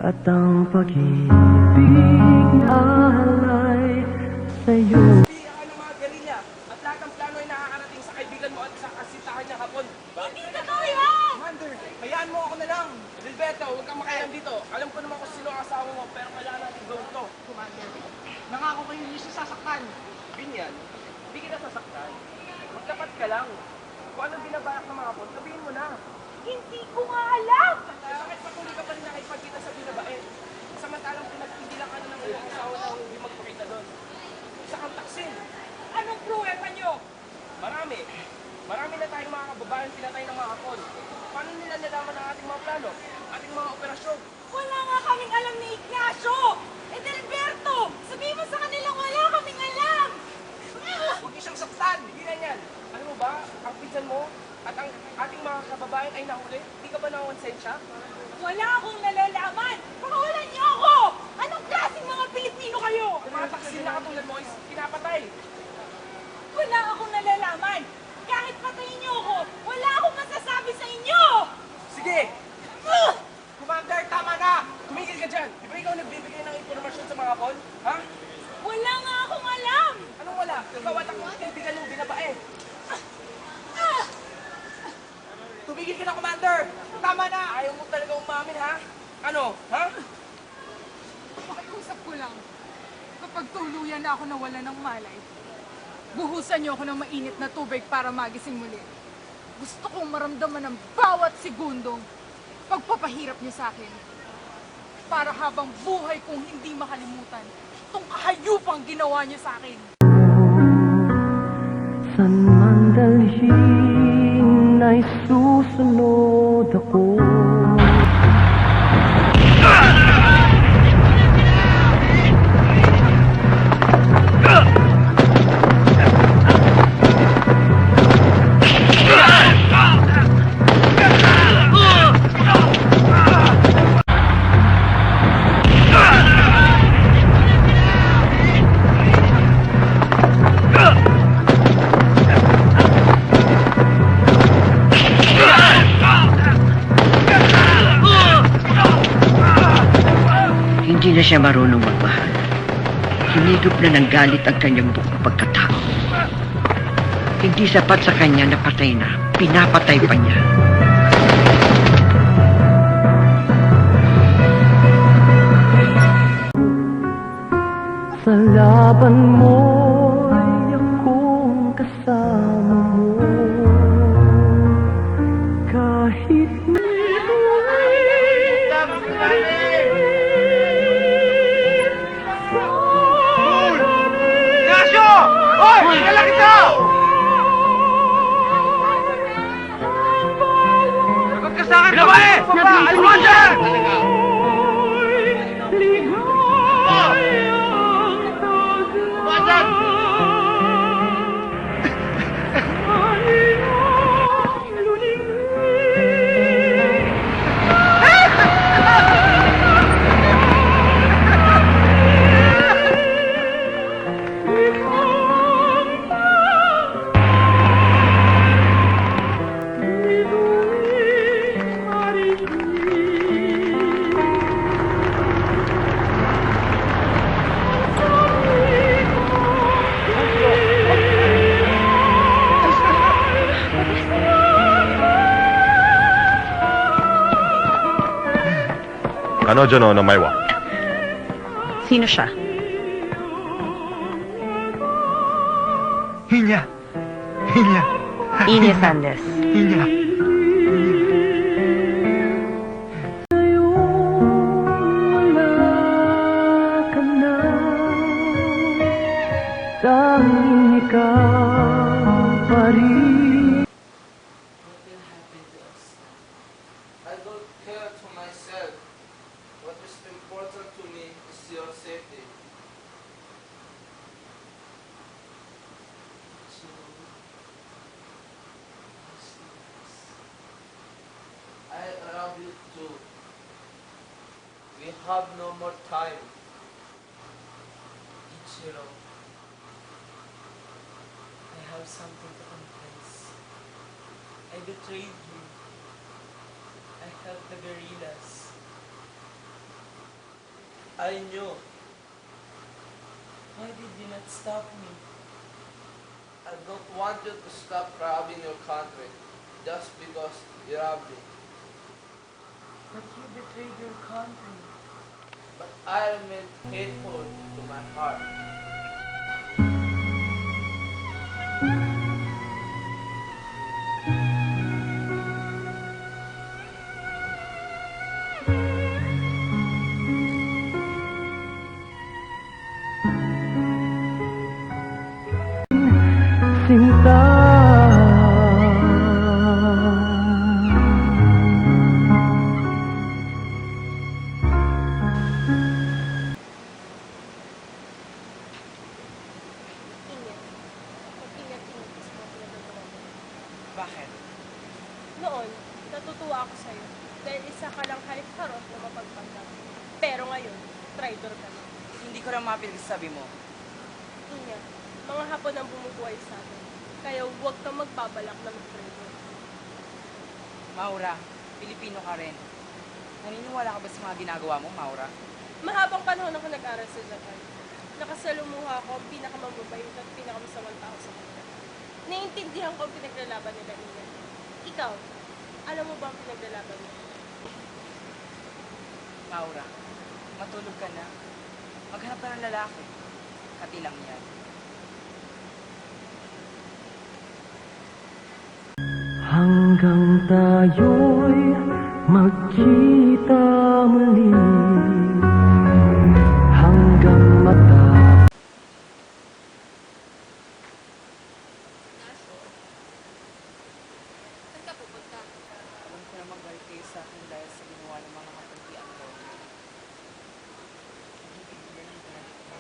at ang pag-ibig alay sa'yo. Hindi ka ng mga gerilya at lahat ng plano ay nakakarating sa kaibigan mo at sa kasintahan niya hapon. Hindi totoo yan! Commander, hayaan mo ako na lang. Gilberto, huwag kang makialam dito. Alam ko naman kung sino ang asawa mo, pero kailangan natin gawin to. Commander, nangako kayo hindi siya sasaktan. Binyan, hindi kita sasaktan. Magtapat ka lang. Kung anong binabalak ng mga hapon, sabihin mo na. Hindi ko nga alam! Bakit patuloy ka pa rin nakipagkita sa binabae? Samantalang pinagpigilan ka na ng iyong asawa na hindi magpakita doon. Isa kang taksil. Anong pruweba nyo? Marami. Marami na tayong mga kababayan pinatay ng mga hapon. Paano nila nalaman ang ating mga plano? Ating mga operasyon? Wala nga kaming alam ni Ignacio! Edelberto! Sabihin mo sa kanila wala kaming alam! Huwag niyo siyang saktan! Hindi na yan! Alam mo ba, ang pinsan mo at ang ating mga kababayan ay nahuli? Hindi ka ba nakonsensya? Wala akong nalalaman! Pakawalan niyo ako! Anong klaseng mga Pilipino kayo? Ang mga taksil na katulad mo is pinapatay. Wala akong nalalaman! Kahit patayin niyo ako, wala akong masasabi sa inyo! Sige! Commander, tama na! Tumigil ka dyan! Di ba ikaw nagbibigay ng impormasyon sa mga hapon? Ha? Wala nga akong alam! Anong wala? Ikaw at ang kaibigan mong binabae. Tumigil ka na, Commander! Tama na! Ayaw mo talaga umamin, ha? Ano? Ha? Pakiusap ko lang, kapag tuluyan na ako nawala ng malay, buhusan niyo ako ng mainit na tubig para magising muli. Gusto kong maramdaman ng bawat segundong pagpapahirap niyo sa akin. Para habang buhay kong hindi makalimutan itong kahayupang ginawa niyo sa akin. San man dalhin ay susunod ako. Hindi na siya marunong magmahal. Hinigop na ng galit ang kanyang buong pagkatao. Hindi sapat sa kanya na patay na, pinapatay pa niya. Sa laban mo'y akong kasama mo. Kahit Ignacio! Hoy! Kailan kita! Sagot ka sa akin! Binabae! Commander! Kanojo no namae wa? Sino siya? Hinya! Hinya! Ines Andes. Hinya! wala ka na, tanging ikaw pa rin. What will happen to us? I don't care to myself. What is important to me is your safety. I love you too. We have no more time. Ichiro, I have something to confess. I betrayed you. I helped the guerrillas. I knew. Why did you not stop me? I don't want you to stop robbing your country just because you robbed me. But you betrayed your country. But I remain hateful to my heart. Sinta. Ingat. Mag-ingat-ingat sa mga pinagagawa mo. Bakit? Noon, natutuwa ako sa'yo dahil isa ka lang harip-harot na mapagpanggap. Pero ngayon, traitor ka na. Hindi ko na mapilig sabi mo. Ingat, mga hapon ang bumubuhay sa atin. Kaya huwag kang magbabalak na mag-traitor. Maura, Pilipino ka rin. Naniniwala ka ba sa mga ginagawa mo, Maura? Mahabang panahon ako nag-aral sa Japan. Nakasalumuha ako ang pinakamamabait at pinakamasamang tao sa mundo. Naiintindihan ko ang pinaglalaban nila niya. Ikaw, alam mo ba ang pinaglalaban niya? Maura, matulog ka na. Maghanap ka ng lalaki. Katilang yan. Hanggang tayo'y magkita muli. Hanggang mata. Saan ka pupunta? Alam ko naman galit kayo sa akin dahil sa ginawa ng mga kapantian ko. Hindi tigilan yung galit ko.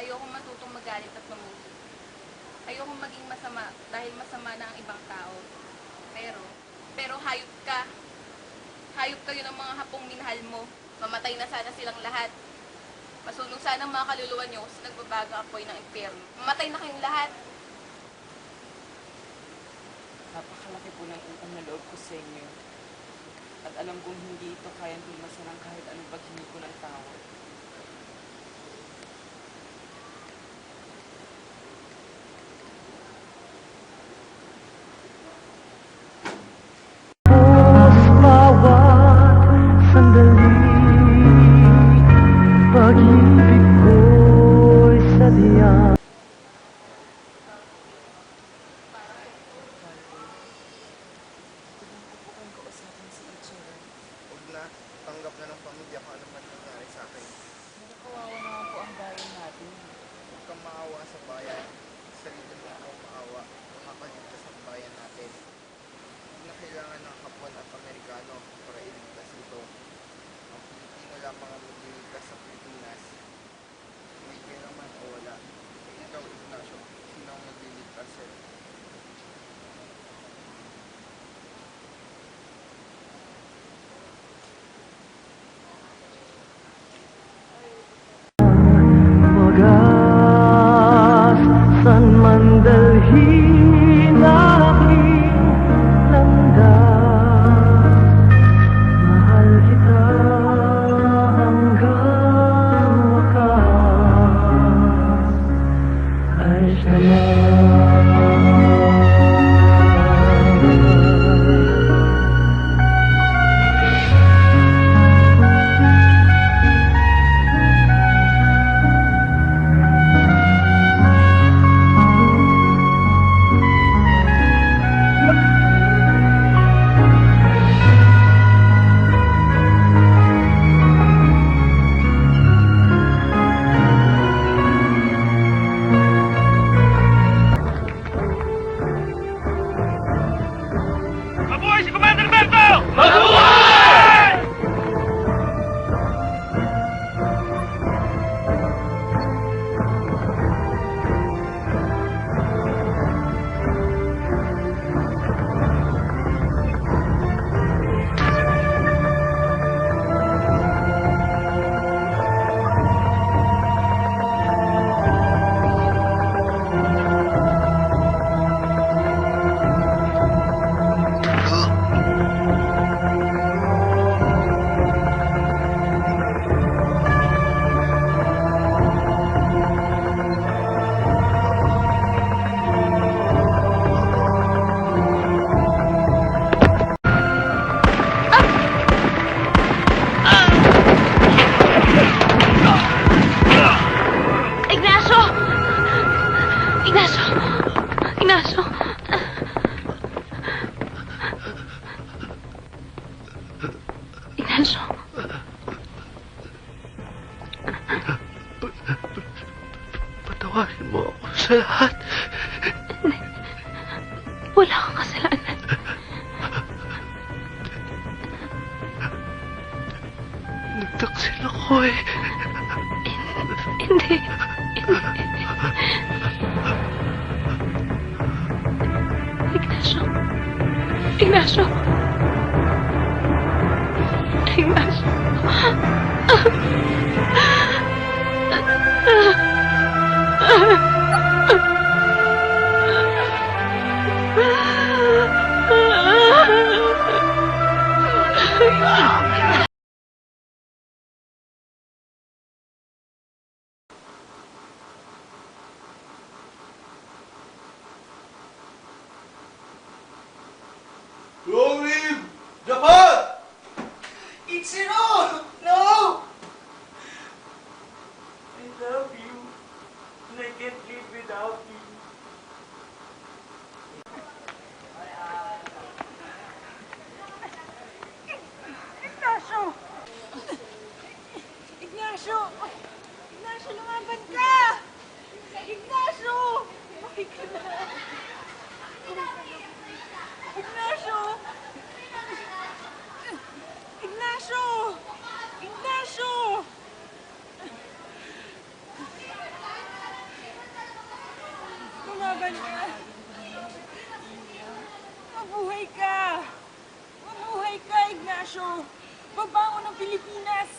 Ayokong matutong magalit at mamuhi. Ayokong maging masama dahil masama na ang ibang tao. Pero hayop ka. Hayop kayo ng mga hapong minahal mo. Mamatay na sana silang lahat. Masunog sana ang mga kaluluwa nyo sa nagbabagang apoy ng impyerno. Mamatay na kayong lahat. Napakalaki po ng utang na loob ko sa inyo. At alam kong hindi ito kayang tulmasan ng kahit anong paghingi ko ng tawad. Bawat sandali, pag-ibig ko'y sadya. Tulungan ko po kayong kausapin si Ichiro. Huwag na, tanggap na ng pamilya kung ano man nangyari sa akin. Kawawa naman po ang bayan natin. Huwag kang maawa sa bayan. Sarili mo ako maawa. Makakaligtas ang bayan natin. Hindi na kailangan ng Hapon at Amerikano para iligtas ito. Ang Pilipino lamang ang magliligtas sa Pilipinas. May kailangan o wala. Ikaw, Ignacio, sino ang magliligtas sa'yo? Wagas, san man dalhin aking landas. Mahal kita hanggang wakas. Ayos naman. Ignacio. Patawarin mo ako sa lahat. Wala kang kasalanan. Nagtaksil ako eh. Hindi. Ignacio. Ignacio. Ignacio. Long live Japan! Ichiro! No! I love you. And I can't live without you. Ignacio! Ignacio! Ignacio, lumaban ka! Ignacio! Buhay ka na! Ignacio! Ignacio! Ignacio! Lumaban ka! Mabuhay ka! Mabuhay ka, Ignacio! Babangon ng Pilipinas!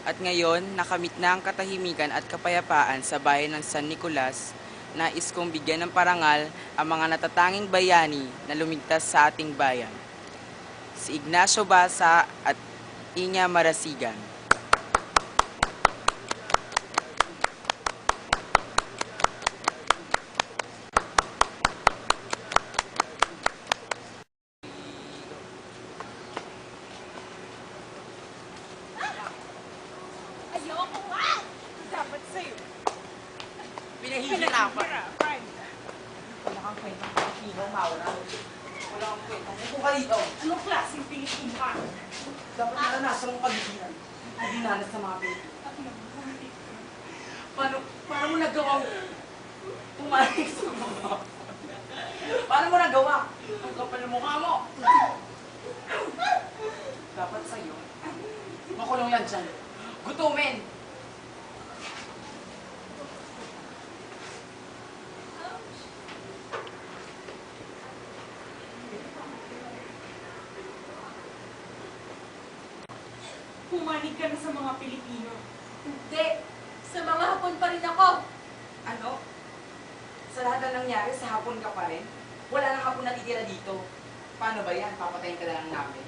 At ngayon, nakamit na ang katahimikan at kapayapaan sa bayan ng San Nicolas. Nais kong bigyan ng parangal ang mga natatanging bayani na lumigtas sa ating bayan. Si Ignacio Basa at Inya Marasigan. Ayoko nga! Dapat sa'yo. Pinahihirapan. Pinahihirapan. Wala kang kwentang Pilipino, Maura. Wala kang kwentang. Upo ka dito. Anong klaseng Pilipino ka? Dapat naranasan mong pagigilan. Ang dinanas sa mga Pilipino. Paano mo nagawang pumalig sa mga? Paano mo nagawa? Ang kapal ng mukha mo. Dapat sa'yo, makulong lang dyan. Gutumin! Pumanig ka na sa mga Pilipino. Hindi. Sa mga hapon pa rin ako. Ano? Sa lahat na nangyari, sa hapon ka pa rin? Wala nang hapon natitira dito. Paano ba yan? Papatayin ka na lang namin.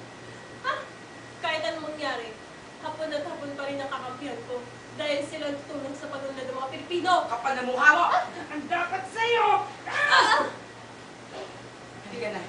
Kahit anong mangyari, hapon at hapon pa rin ang kakampihan ko. Dahil sila tutulong sa panunlad ng mga Pilipino. Kapal na mukha mo! Ang dapat sa'yo! Hindi ka na.